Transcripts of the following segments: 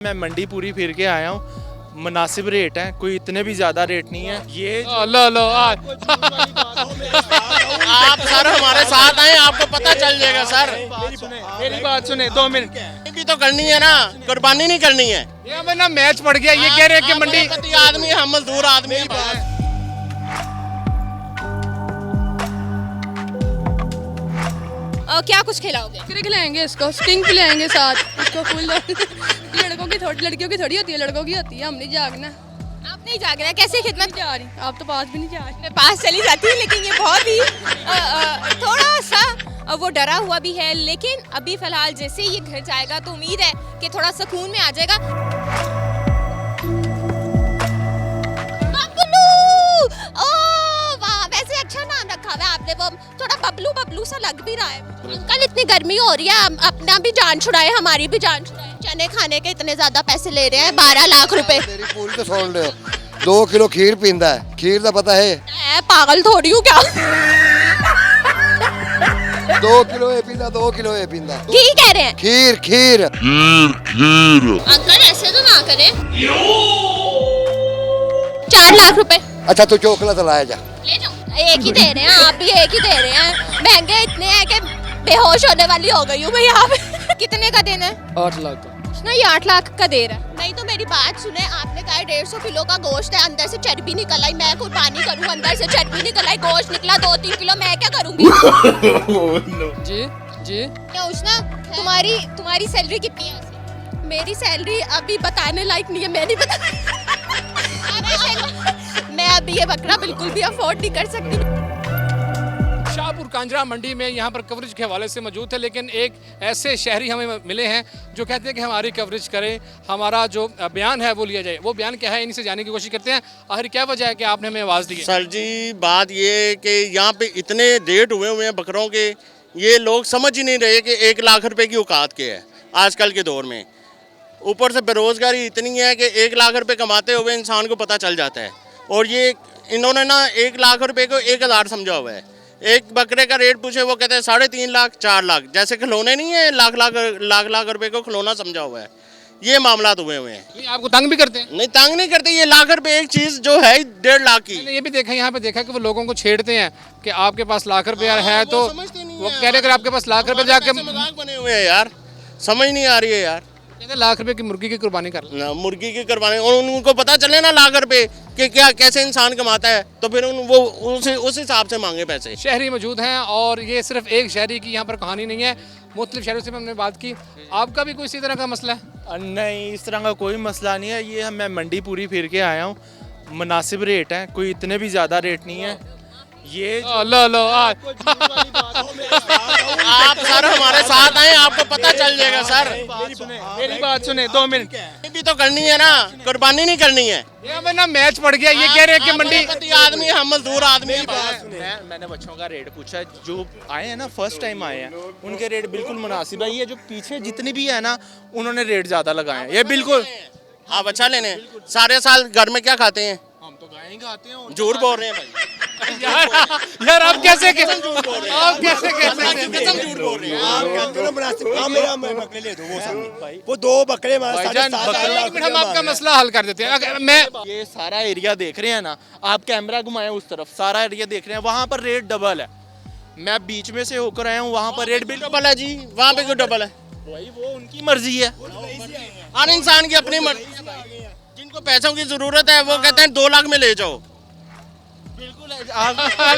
मैं मंडी पूरी फिर के आया हूँ, मुनासिब रेट है, कोई इतने भी ज्यादा रेट नहीं है। ये लो आप सर हमारे साथ आए, आपको पता चल जाएगा सर। मेरी बात सुने 2 मिनट भी तो करनी है ना, कुर्बानी नहीं करनी है। ये ना मैच पड़ गया, ये कह रहे हैं कि मंडी आदमी हम मजदूर आदमी क्या कुछ खिलाओगे? फिर खिलाएंगे इसको, स्टिंग पिलाएंगे साथ इसको फुल। लड़कियों की थोड़ी होती है, लड़कों की होती है। हम नहीं जागना। आप नहीं जाग रहे, कैसे खिदमत जा रही, आप तो पास भी नहीं जा रही। मैं पास चली जाती हूँ, लेकिन ये बहुत ही थोड़ा सा वो डरा हुआ भी है। लेकिन अभी फिलहाल जैसे ये घर जाएगा तो उम्मीद है कि थोड़ा सुकून में आ जाएगा। बबलू, ओह वाह, वैसे अच्छा नाम रखा हुआ है आपने, वो थोड़ा बबलू बबलू सा लग भी रहा है। अंकल इतनी गर्मी हो रही है, अपना भी जान छुड़ाए, हमारी भी जान छुड़ाए। चने खाने के इतने ज्यादा पैसे ले रहे हैं, 12 लाख रुपए। तेरी पूरी तो छोड़ रहे हो। 2 किलो खीर पींदा है, खीर का पता है? मैं पागल थोड़ी हूँ क्या? 2 किलो ये पींदा, 2 किलो ये पींदा। घी कह रहे हैं? खीर खीर अंकल ऐसे तो ना करें। 4 लाख रुपए अच्छा तू चोकला तो लाया जा। ले जाओ। एक ही दे रहे हैं, आप भी एक ही दे रहे हैं। महंगे इतने हैं कि बेहोश होने वाली हो गई हूँ मैं यहाँ पे। कितने का देना है? 8 लाख का। ना ये 8 लाख का दे रहा है। नहीं तो मेरी बात सुने, आपने कहा 150 किलो का गोश्त है, अंदर से चर्बी निकल आई, मैं कुर्बानी करूँ, अंदर से चर्बी निकल आई, गोश्त निकला 2-3 किलो, मैं क्या करूँगी? जी जी क्या उसना तुम्हारी सैलरी कितनी है? मेरी सैलरी अभी बताने लायक नहीं है, मैं नहीं बता। मैं अभी ये बकरा बिल्कुल भी अफोर्ड नहीं कर सकती। शाहपुर कांजरा मंडी में यहाँ पर कवरेज के हवाले से मौजूद है, लेकिन एक ऐसे शहरी हमें मिले हैं जो कहते हैं कि हमारी कवरेज करें, हमारा जो बयान है वो लिया जाए। वो बयान क्या है, इन्हीं से जानने की कोशिश करते हैं। आखिर क्या वजह है कि आपने हमें आवाज़ दी है? सर जी बात ये है कि यहाँ पे इतने रेट हुए हैं बकरों के, ये लोग समझ ही नहीं रहे कि 1 लाख रुपए की औकात क्या है आजकल के दौर में। ऊपर से बेरोजगारी इतनी है कि 1 लाख रुपए कमाते हुए इंसान को पता चल जाता है। और ये इन्होंने ना 1 लाख रुपए को 1000 समझा हुआ है। एक बकरे का रेट पूछे वो कहते हैं 3.5 लाख 4 लाख, जैसे खिलौने नहीं है, लाख रुपए को खिलौना समझा हुआ है। ये मामला हुए हैं। नहीं, आपको तंग भी करते हैं? नहीं तंग नहीं करते, ये लाख रुपए एक चीज जो है 1.5 लाख की। मैंने ये भी देखा, यहाँ पे देखा कि वो लोगों को छेड़ते हैं कि आपके पास लाख रुपया है, तो वो कह रहे अगर आपके पास लाख रुपए जाके मजाक बने हुए हैं यार, समझ नहीं आ रही है यार। कहते लाख रुपए की मुर्गी की कुर्बानी कर लो। मुर्गी की करवाने, और उनको पता चले ना लाख रुपए कि क्या कैसे इंसान कमाता है, तो फिर वो उस हिसाब से मांगे पैसे। शहरी मौजूद हैं, और ये सिर्फ एक शहरी की यहाँ पर कहानी नहीं है, मुख्तलिफ शहरों से हमने बात की। आपका भी कोई इसी तरह का मसला है? नहीं, इस तरह का कोई मसला नहीं है। ये मैं मंडी पूरी फिर के आया हूँ, मुनासिब रेट है, कोई इतने भी ज्यादा रेट नहीं है। ये लो आप सर हमारे साथ आए, आपको पता चल जाएगा सर। मेरी बात सुने 2 मिनट भी तो करनी है ना, कुर्बानी नहीं करनी है। ये ना मैच पड़ गया, ये कह रहे हैं कि मंडी आदमी हम मजदूर आदमी। मैंने बच्चों का रेट पूछा, जो आए हैं ना फर्स्ट टाइम आए हैं, उनके रेट बिल्कुल मुनासिब है। ये जो पीछे जितनी भी है ना, उन्होंने रेट ज्यादा लगाए हैं। ये बिल्कुल आप अच्छा लेने, सारे साल घर में क्या खाते हैं? हम तो गाय खाते हैं। झूठ बोल रहे हैं भाई। यार आप कैसे झूठ बोल रहे हैं? आप कैसे झूठ बोल रहे हैं? वो 2 बकरे भाईजान, हम आपका मसला हल कर देते हैं। अगर मैं ये सारा एरिया देख रहे हैं ना, आप कैमरा घुमाएं उस तरफ, सारा एरिया देख रहे हैं, वहाँ पर रेट डबल है। मैं बीच में से होकर आया हूँ, वहाँ पर रेट भी डबल है जी। वहाँ पे क्यों डबल है? वही वो उनकी मर्जी है। हर इंसान की अपनी मर्जी है। जिनको पैसों की जरूरत है वो कहते हैं 2 लाख में ले जाओ।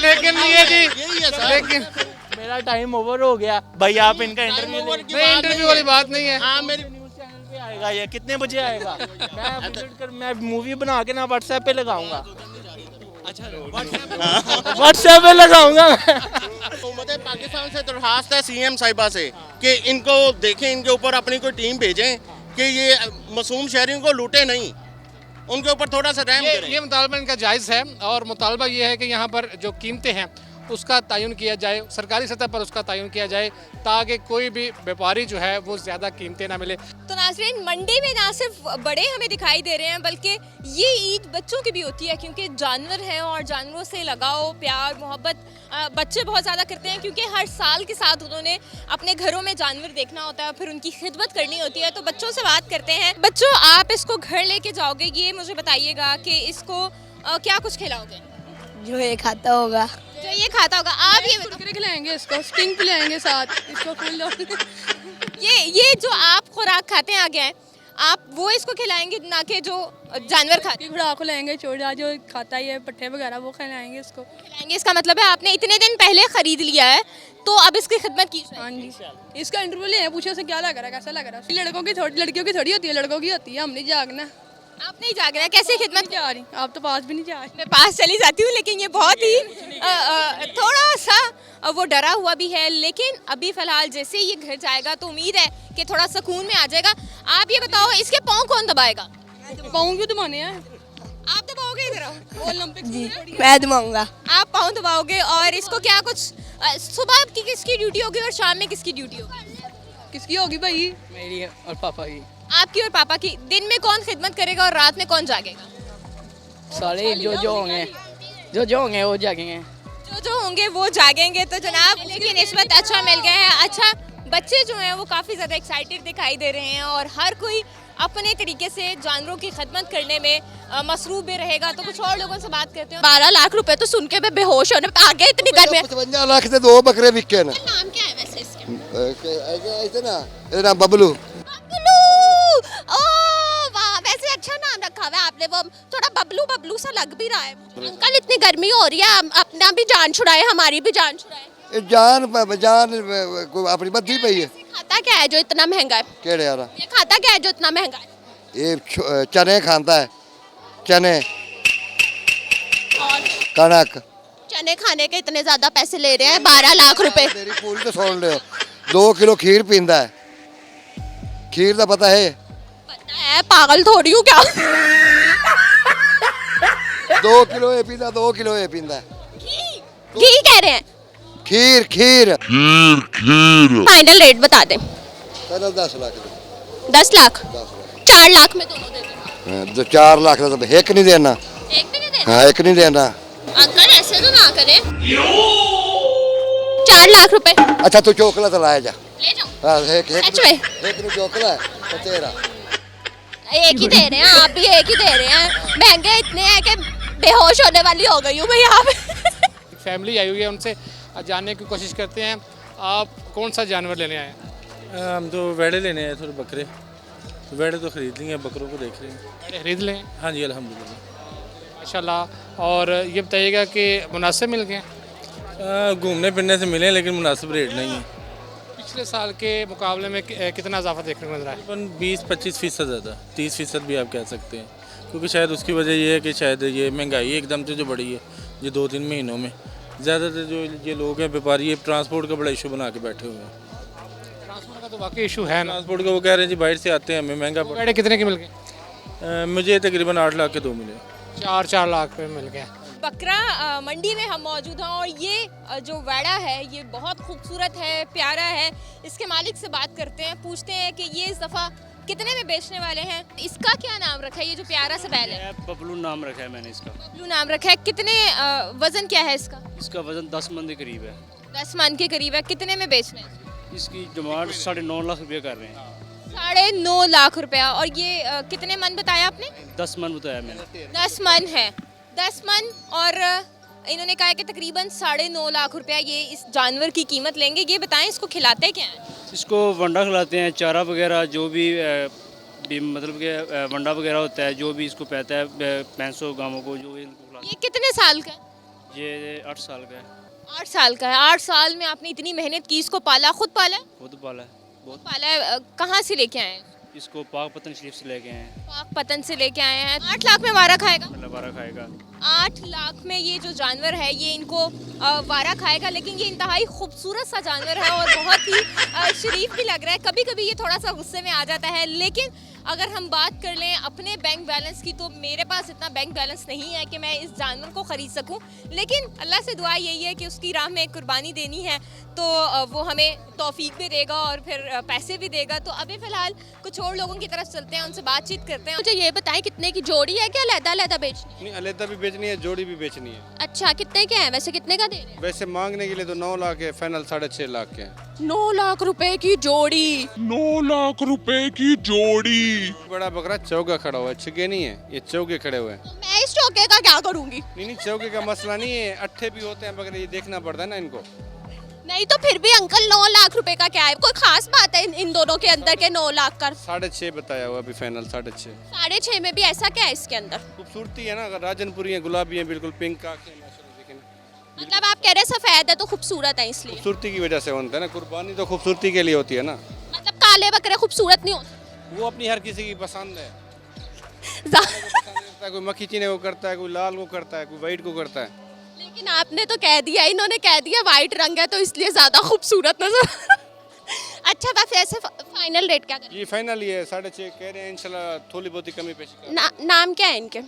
लेकिन ये जी, यही है सर। लेकिन मेरा टाइम ओवर हो गया भाई, आप इनका इंटरव्यू नहीं, इंटरव्यू वाली बात नहीं है। हाँ मेरी न्यूज़ चैनल पे आएगा। ये कितने बजे आएगा? मैं मूवी बना के ना व्हाट्सएप पे लगाऊंगा। व्हाट्सएप पे लगाऊंगा। हुकूमत पाकिस्तान से दरखास्त है सीएम साहिबा से कि इनको देखें, इनके ऊपर अपनी कोई टीम भेजें कि ये मासूम शहरियों को लूटे नहीं, उनके ऊपर थोड़ा सा रहम करें। ये मुतालबा इनका जायज़ है, और मुतालबा ये है कि यहाँ पर जो कीमतें हैं उसका तयन किया जाए, सरकारी सतह पर उसका तयन किया जाए, ताकि कोई भी व्यापारी जो है वो ज़्यादा कीमतें ना मिले। तो नाज़रीन, मंडी में ना सिर्फ बड़े हमें दिखाई दे रहे हैं, बल्कि ये ईद बच्चों की भी होती है, क्योंकि जानवर हैं और जानवरों से लगाव, प्यार, मोहब्बत बच्चे बहुत ज़्यादा करते हैं, क्योंकि हर साल के साथ उन्होंने अपने घरों में जानवर देखना होता है, फिर उनकी खिदमत करनी होती है। तो बच्चों से बात करते हैं। बच्चों, आप इसको घर लेके जाओगे, ये मुझे बताइएगा कि इसको क्या कुछ खिलाओगे? जो ये खाता होगा जो ये खाता होगा। आप ये कुरकुरे खिलाएंगे, इसको स्टिंग पिलाएंगे साथ, इसको फुल ये जो आप खुराक खाते हैं आगे हैं, आप वो इसको खिलाएंगे, ना कि जो जानवर खाते हैं? खुराक खिलाएंगे, छोटा जो खाता ही है पट्टे वगैरह वो खिलाएंगे इसको। खिलाएंगे, इसका मतलब है आपने इतने दिन पहले खरीद लिया है, तो अब इसकी खिदमत की हाँ जी, इसका इंटरव्यू ले पूछो से क्या लग रहा है, कैसा लग रहा है। लड़कियों की थोड़ी होती है, लड़कों की होती है। हम नहीं जागना, आप नहीं जाग रहे, कैसे खिदमत जा रही, आप तो पास भी नहीं जा रही। मैं पास चली जाती हूँ, लेकिन ये बहुत ही थोड़ा सा वो डरा हुआ भी है। लेकिन अभी फ़िलहाल जैसे ही ये घर जाएगा तो उम्मीद है कि थोड़ा सुकून में आ जाएगा। आप ये बताओ, इसके पाँव कौन दबाएगा? पाँव क्यों दबाने हैं? आप दबाओगे? इधर आओ। ओलंपिक मैं दबाऊंगा। आप पाँव दबाओगे। और इसको क्या कुछ सुबह की किसकी ड्यूटी होगी और शाम में किसकी ड्यूटी होगी? किसकी होगी भाई? मेरी और पापा की। आपकी और पापा की। दिन में कौन खिदमत करेगा और रात में कौन जागेगा? सारे जो होंगे वो जागेंगे। जो होंगे वो जागेंगे। तो जनाब, लेकिन निस्बत अच्छा मिल गया है। अच्छा, बच्चे जो हैं वो काफ़ी ज़्यादा एक्साइटेड दिखाई दे रहे हैं और हर कोई अपने तरीके से जानवरों की खिदमत करने में मसरूफ भी रहेगा। तो कुछ और लोगों से बात करते हैं। 12 लाख रुपए तो सुन के मैं बेहोश होने आ गया, इतनी गर्मी। 55 लाख से 2 बकरे बिके ना। नाम क्या है वैसे इसके? ऐसे ना, ये ना बबलू। वाह, वैसे अच्छा नाम रखा हुआ है आपने। वो थोड़ा बबलू बबलू सा लग भी रहा है। अंकल, इतनी गर्मी हो रही है, अपना भी जान छुड़ाए, हमारी भी जान छुड़ाए। जान अपनी बद्धी पई है। खाता क्या है जो इतना महंगा है? केड़े यार, ये खाता क्या है जो इतना महंगा है? ये चने खाता है, चने, और कनक। चने खाने के इतने ज्यादा पैसे ले रहे हैं, 12 लाख रुपए। मेरी पूरी तो सुन लो। 2 किलो खीर पींदा है। खीर का पता है? पता है, पागल थोड़ी हूँ क्या। 2 किलो ये पींदा, 2 किलो ये पींदा। घी कह रहे हैं? खीर खीर फाइनल रेट बता दें। 10 लाख। 10 लाख? 4 लाख में दोनों दे दें। जो 4 लाख का तो एक नहीं देना। एक भी नहीं देना? हाँ, एक नहीं देना। अंकल, ऐसे तो ना करें। 4 लाख रुपए अच्छा, तू चोकला तो लाया जा। ले जाओ। हाँ, सच में? एक ने चोकला है तो तेरा। एक ही दे रहे हैं, आप भी एक ही दे रहे हैं। महंगे इतने हैं कि बेहोश होने वाली हो गई हूँ मैं यहाँ पे। फैमिली आई हुई है, उनसे जानने की कोशिश करते हैं। आप कौन सा जानवर लेने आए हैं? हम तो वेड़े लेने आए, थोड़े बकरे। वेड़े तो खरीद लिए, बकरों को देख रहे हैं। खरीद लें? हाँ जी, अल्हम्दुलिल्लाह। माशाल्लाह। और ये बताइएगा कि मुनासिब मिल गए? घूमने फिरने से मिले, लेकिन मुनासिब रेट नहीं है। पिछले साल के मुकाबले में कितना इजाफा देखने को मिल रहा है? तकरीबन 20-25% ज़्यादा, 30% भी आप कह सकते हैं। क्योंकि शायद उसकी वजह ये है कि शायद ये महंगाई एकदम से जो बढ़ी है ये 2-3 महीनों में। ज़्यादातर जो ये लोग हैं व्यापारी, ये ट्रांसपोर्ट का बड़ा इशू बना के बैठे हुए हैं। ट्रांसपोर्ट का तो वाकई इशू है ना। ट्रांसपोर्ट का वो कह रहे हैं जी बाहर से आते हैं, हमें महंगा पड़ा। वेड़े कितने के मिल गए? मुझे तकरीबन 8 लाख के 2 मिले। 4 लाख पे मिल गए। बकरा मंडी में हम मौजूद हैं और ये जो वेड़ा है ये बहुत खूबसूरत है, प्यारा है। इसके मालिक से बात करते हैं, पूछते हैं कि ये इस दफ़ा कितने में बेचने वाले हैं। इसका क्या नाम रखा है, ये जो प्यारा सा बैल है? बबलू नाम रखा है मैंने इसका। बबलू नाम रखा है। कितने वजन क्या है इसका? इसका वजन 10 मन के करीब है। 10 मन के करीब है। कितने में बेचना है? इसकी डिमांड 9.5 लाख रुपये कर रहे हैं। 9.5 लाख रुपया। और ये कितने मन बताया आपने? 10 मन बताया मैंने। 10 मन है। 10 मन। और इन्होंने कहा कि तकरीबन 9.5 लाख रुपया ये इस जानवर की कीमत लेंगे। ये बताएं, इसको खिलाते क्या हैं? इसको वंडा खिलाते हैं, चारा वगैरह जो भी मतलब कि वंडा वगैरह होता है, जो भी इसको पहता है भैंसों गाँवों को, जो इनको खिलाते ये कितने साल का है? हैं। ये 8 साल का है। 8 साल का है। 8 साल में आपने इतनी मेहनत की, इसको पाला, खुद पाला है? खुद पाला है, बहुत पाला है। कहाँ से लेके आए हैं? इसको पाक पतन शरीफ से लेके आए हैं। पाक पतन से लेके आए हैं। 8 लाख में वारा खाएगा? मतलब वारा खाएगा। 8 लाख में ये जो जानवर है ये इनको वारा खाएगा। लेकिन ये इंतहाई खूबसूरत सा जानवर है और बहुत ही शरीफ भी लग रहा है। कभी कभी ये थोड़ा सा गुस्से में आ जाता है, लेकिन अगर हम बात कर लें अपने बैंक बैलेंस की, तो मेरे पास इतना बैंक बैलेंस नहीं है कि मैं इस जानवर को ख़रीद सकूं, लेकिन अल्लाह से दुआ यही है कि उसकी राह में कुर्बानी देनी है तो वो हमें तौफीक भी देगा और फिर पैसे भी देगा। तो अभी फ़िलहाल कुछ और लोगों की तरफ चलते हैं, उनसे बातचीत करते हैं। मुझे ये बताएं कितने की जोड़ी है क्या अलग-अलग बेचनी? नहीं, अलहदा भी बेचनी है, जोड़ी भी बेचनी है। अच्छा, कितने के हैं वैसे, कितने का दे रहे हैं? वैसे मांगने के लिए तो 9 लाख है, फाइनल 6.5 लाख के हैं। 9 लाख रुपए की जोड़ी? 9 लाख रुपए की जोड़ी। बड़ा बकरा चौका खड़ा हुआ है, छिके नहीं है, ये चौके खड़े हुए हैं। मैं इस चौके का क्या करूंगी? नहीं, चौके का मसला नहीं है, अट्ठे भी होते हैं बकरे, ये देखना पड़ता है ना इनको। नहीं तो फिर भी अंकल 9 लाख रुपए का क्या है, कोई खास बात है इन दोनों के अंदर के 9 लाख का? 6.5 बताया हुआ अभी, फाइनल 6.5। 6.5 में भी ऐसा क्या है इसके अंदर? खूबसूरती है ना, राजनपुरी है, गुलाबी है, बिल्कुल पिंक का। मतलब आप कह रहे हैं सफेद है तो खूबसूरत है, इसलिए खूबसूरती की वजह से होता है ना, कुर्बानी तो खूबसूरती के लिए होती है ना। मतलब काले बकरे खूबसूरत नहीं होते? वो अपनी हर किसी की पसंद है। कोई मक्खी चीने को करता है, कोई लाल को करता है, कोई वाइट को करता है। लेकिन आपने तो कह दिया, इन्होंने कह दिया वाइट रंग है तो इसलिए ज्यादा खूबसूरत नजर। अच्छा, बस ऐसे फाइनल रेट क्या करें? ये फाइनल ही है, 6.5 कह रहे हैं, इंशाल्लाह थोड़ी बहुत ही कमी पेशी नाम क्या है इनके?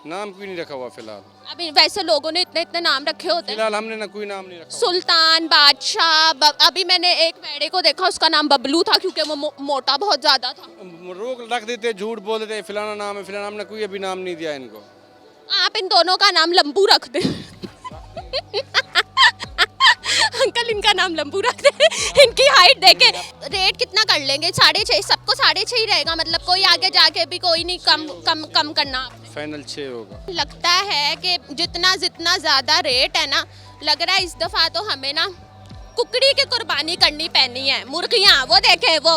नाम क्यों नहीं रखा हुआ फिलहाल? अभी वैसे लोगों ने इतने इतने नाम रखे होते हैं। फिलहाल हमने ना कोई नाम नहीं रखा। सुल्तान, बादशाह। अभी मैंने एक वेड़े को देखा, उसका नाम बबलू था क्योंकि वो मोटा बहुत ज्यादा था। रोक रख देते, झूठ बोल देते, फिलाना नाम है, फिलाना। हमने कोई अभी नाम नहीं दिया इनको। आप इन दोनों का नाम लंबू रख दे। अंकल इनका नाम लंबू रख दे। इनकी हाइट देखे। रेट कितना कर लेंगे? 6.5? सबको 6.5 ही रहेगा, मतलब कोई आगे जाके भी कोई नहीं कम करना? फाइनल 6 होगा। लगता है कि जितना ज्यादा रेट है ना, लग रहा है इस दफा तो हमें ना कुकड़ी की कुर्बानी करनी पैनी है। मुर्गियाँ वो देखे, वो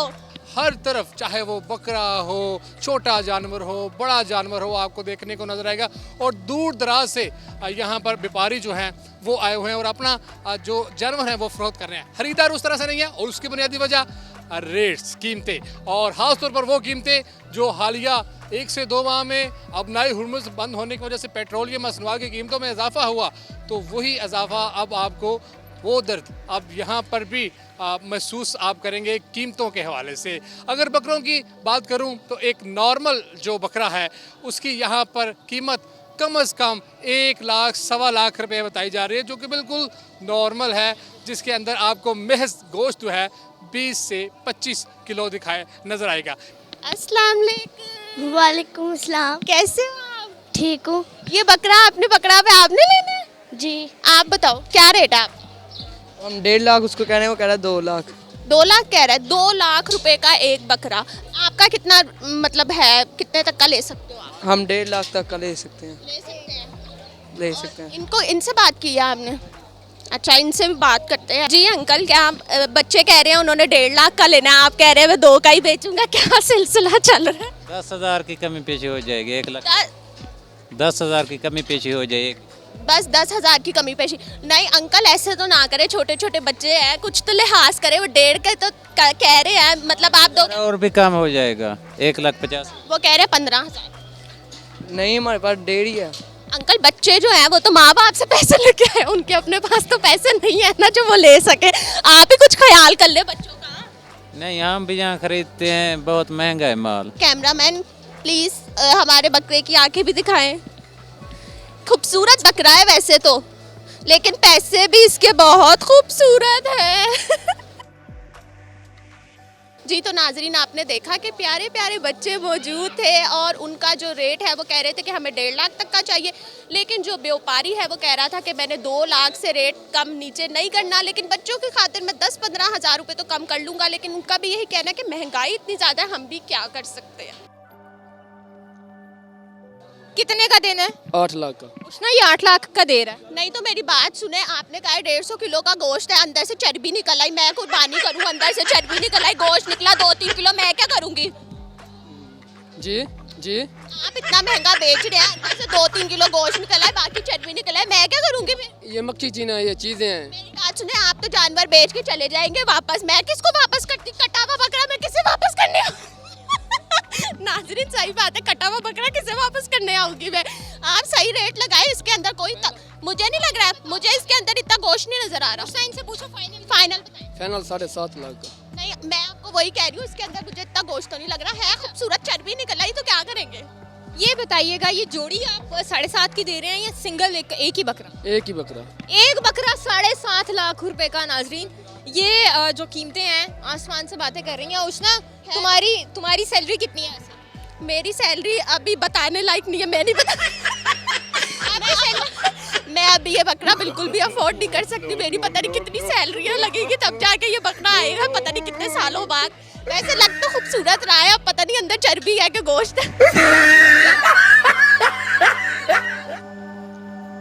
हर तरफ, चाहे वो बकरा हो, छोटा जानवर हो, बड़ा जानवर हो, आपको देखने को नजर आएगा। और दूर दराज से यहाँ पर व्यापारी जो हैं वो आए हुए हैं और अपना जो जानवर है वो फरोख्त कर रहे हैं। खरीदार उस तरह से नहीं है, और उसकी बुनियादी वजह रेट्स, कीमतें, और ख़ास तौर पर वो कीमतें जो हालिया 1 से 2 माह में अपनाई हुर्मुज़ बंद होने की वजह से पेट्रोलियम मसनूआत की कीमतों में इजाफा हुआ, तो वही इजाफा अब आपको वो दर्द अब यहाँ पर भी महसूस आप करेंगे कीमतों के हवाले से। अगर बकरों की बात करूँ तो एक नॉर्मल जो बकरा है उसकी यहाँ पर कीमत कम से कम 1 लाख, 1.25 लाख रुपए बताई जा रही है, जो कि बिल्कुल नॉर्मल है, जिसके अंदर आपको महज गोश्त जो है 20 से 25 किलो दिखाए नजर आएगा। अस्सलाम वालेकुम। वालेकुम अस्सलाम। कैसे हो आप? ठीक हूँ। ये बकरा आपने पकड़ा हुआ, आपने लेना है? जी। आप बताओ क्या रेट है? आप हम 1.5 लाख उसको कह रहे हैं, वो कह रहा है 2 लाख। 2 लाख कह रहा है। 2 लाख रुपए का एक बकरा। आपका कितना मतलब है, कितने तक का ले सकते हो आप? हम 1.5 लाख तक का ले सकते हैं। ले सकते हैं। इनसे बात की है आपने? अच्छा, इनसे भी बात करते हैं। जी अंकल, क्या बच्चे कह रहे हैं उन्होंने 1.5 लाख का लेना है, आप कह रहे हैं मैं 2 का ही बेचूंगा, क्या सिलसिला चल रहा है? 10,000 की कमी पेशी हो जाएगी। 1 लाख 10,000 की कमी पेशी हो जाएगी। बस 10,000 की कमी पेशी? नहीं अंकल, ऐसे तो ना करे, छोटे छोटे बच्चे हैं, कुछ तो लिहाज करे। वो 1.5 के तो कह रहे हैं, मतलब आप दो और भी कम हो जाएगा। 1,50,000। वो कह रहे हैं 15,000। नहीं, हमारे पास 1.5 ही है। अंकल बच्चे जो हैं वो तो माँ बाप से पैसे लेके आए, उनके अपने पास तो पैसे नहीं है ना जो वो ले सके। आप ही कुछ ख्याल कर ले बच्चों का। नहीं, हम भी यहाँ खरीदते हैं, बहुत महंगा है माल। कैमरामैन प्लीज हमारे बकरे की आंखें भी दिखाएं। खूबसूरत बकरा है वैसे तो, लेकिन पैसे भी इसके बहुत खूबसूरत है। जी तो नाजरीन, आपने देखा कि प्यारे प्यारे बच्चे मौजूद थे और उनका जो रेट है वो कह रहे थे कि हमें 1.5 लाख तक का चाहिए, लेकिन जो व्यापारी है वो कह रहा था कि मैंने 2 लाख से रेट कम नीचे नहीं करना, लेकिन बच्चों की खातिर मैं 10-15 हज़ार रुपये तो कम कर लूँगा। लेकिन उनका भी यही कहना है कि महंगाई इतनी ज़्यादा है, हम भी क्या कर सकते हैं। कितने का देना है? 8 लाख का। उसने ये 8 लाख का दे रहा है। नहीं तो मेरी बात सुने, आपने कहा 150 किलो का गोश्त है, अंदर से चर्बी निकल आई, मैं कुर्बानी करूँ, अंदर से चर्बी निकल आई, गोश्त निकला 2-3 किलो, मैं क्या करूँगी? जी जी। आप इतना महंगा बेच रहे हैं, अंदर से 2-3 किलो गोश्त निकला है, बाकी चर्बी निकला है, मैं क्या करूँगी? ये मक्खी चीना, ये चीजें हैं। मेरी बात सुने, आप तो जानवर बेच के चले जाएंगे वापस, मैं किसको वापस करती? कटा हुआ बकरा मैं किसे वापस करने नाज़रीन सही बात है, कटा हुआ बकरा किसे वापस करने आऊंगी मैं? आप सही रेट लगाए, इसके अंदर कोई मुझे नहीं लग रहा है, मुझे इसके अंदर इतना गोश्त नहीं नजर आ रहा। हुसैन से पूछो फाइनल बताएं। फाइनल 7.5 लाख का। नहीं, मैं आपको वही कह रही हूँ, इसके अंदर मुझे इतना गोश्त तो नहीं लग रहा है, खूबसूरत चर्बी निकल आई तो क्या करेंगे। ये बताइएगा, ये जोड़ी आप 7.5 की दे रहे हैं या सिंगल एक ही बकरा? एक ही बकरा। एक बकरा 7.5 लाख रुपए का। नाजरीन, ये जो कीमतें हैं आसमान से बातें कर रही हैं। उष्णा, तुम्हारी सैलरी कितनी है? मेरी सैलरी अभी बताने लायक नहीं है, मैं नहीं बता मैं अभी ये बकरा बिल्कुल भी अफोर्ड नहीं कर सकती। मेरी पता नहीं कितनी सैलरी लगेगी तब जाके ये बकरा आएगा, पता नहीं कितने सालों बाद। वैसे लग तो खूबसूरत रहा है, अब पता नहीं अंदर चर्बी है कि गोश्त है।